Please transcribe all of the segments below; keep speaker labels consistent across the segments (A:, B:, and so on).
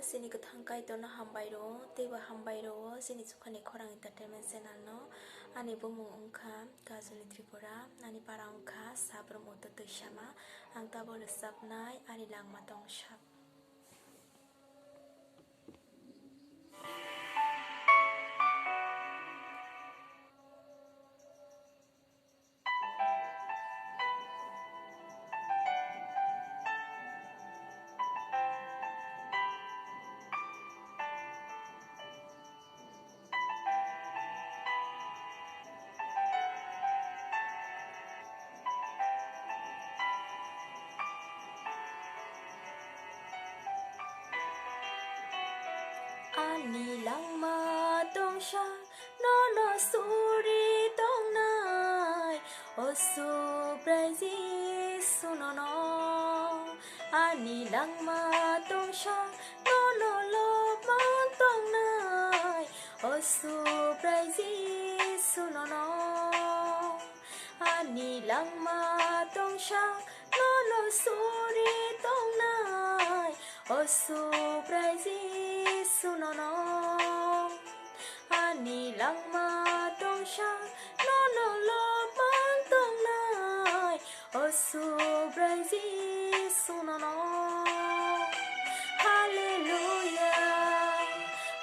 A: sini kathangkai to na hambairo teba hambairo sini sukhani khorang entertainment channel no ani bumung ungkha Kajoli Tripura ani para ungkha sabrum uto tuisama ang tabol sapnai ani langma tong sap ani langma tong sha no no suri tong nai o su praise suno no ani langma tong sha no no lo ma tong nai o su praise suno no ani langma tong sha no no suri tong nai o su praise suno no ani langma tong sha no no lo man tong nai o su praise suno no hallelujah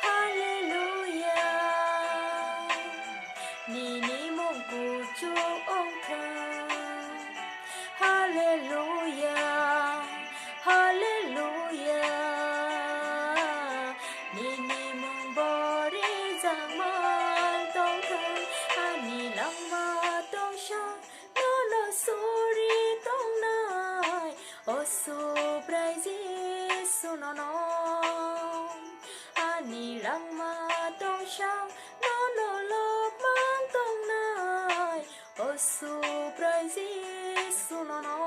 A: hallelujah ni ni mong ku chu ong kha hallelujah hallelujah su praise suno no ani langma tong sha no no lo man tong nai o su praise suno no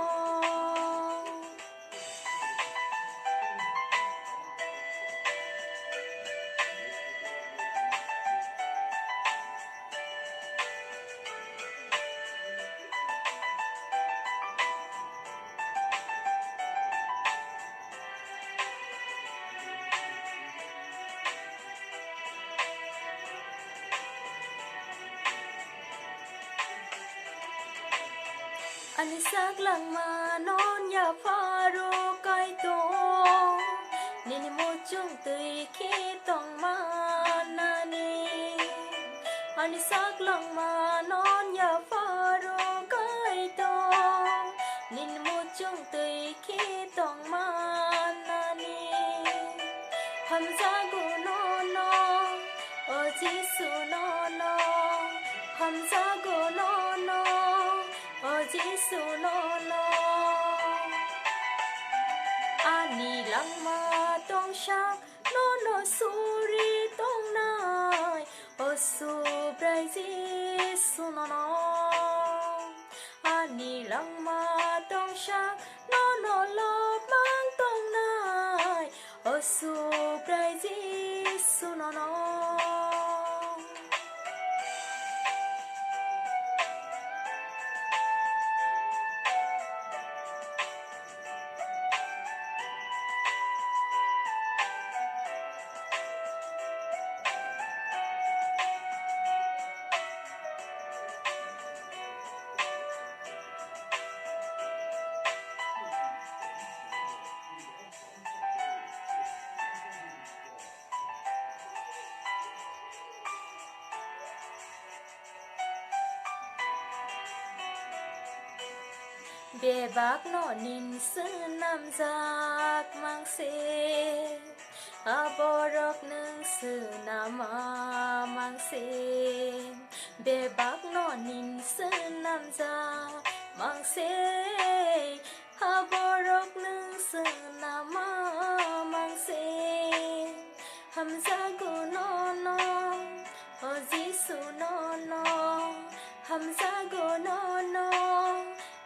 A: ani sak langma non ya faro kai to nini mo chung tui khi tong ma na ni ani sak langma non ya faro kai to nini mo chung tui khi tong ma na ni ham za gu no no o jisu no no ham za gu no no o jisu no no ani langma tong sha no no suri tong nai o su praise suno no ani langma tong sha no no lo mang tong nai o su praise suno no bebak no nin nam jak mang se aborok nung nama mang se bebak no nin nam jak mang se aborok nung nama mang se hamza gu no no o jisu no no hamza gu no no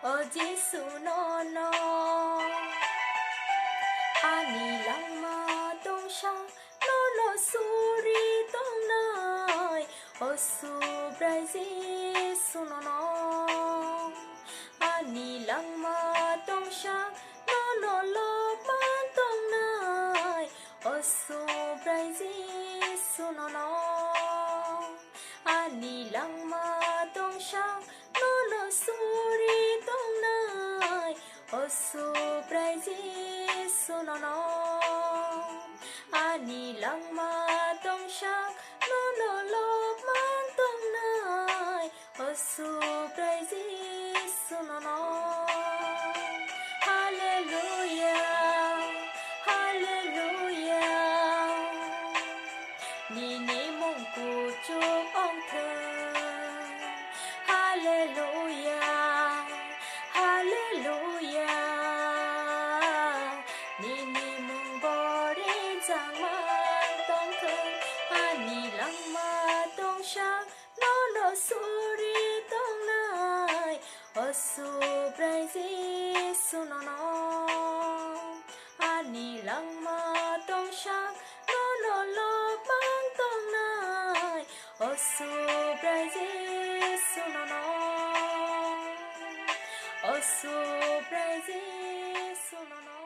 A: o jisu no no ani langma tong sha no no suri tong nai o su praise suno no ani langma tong sha no no lo man tong nai o Osu Brazil sunono Ani langma dong shang no no suri dong nai Osu Brazil sunono Ani langma dong shang no no lo mang dong nai Osu Brazil sunono Hallelujah Nini mong cu chúc ông thơ Hallelujah Hallelujah Nini mong bò rê giang mang tông thơ Ani lăng ma tông sang nó nó suri tông nai Osu Brazil sunono Ani lăng ma tông sang nó nó lo mang tông nai Osu Brazil sunono Osu Brazil sunono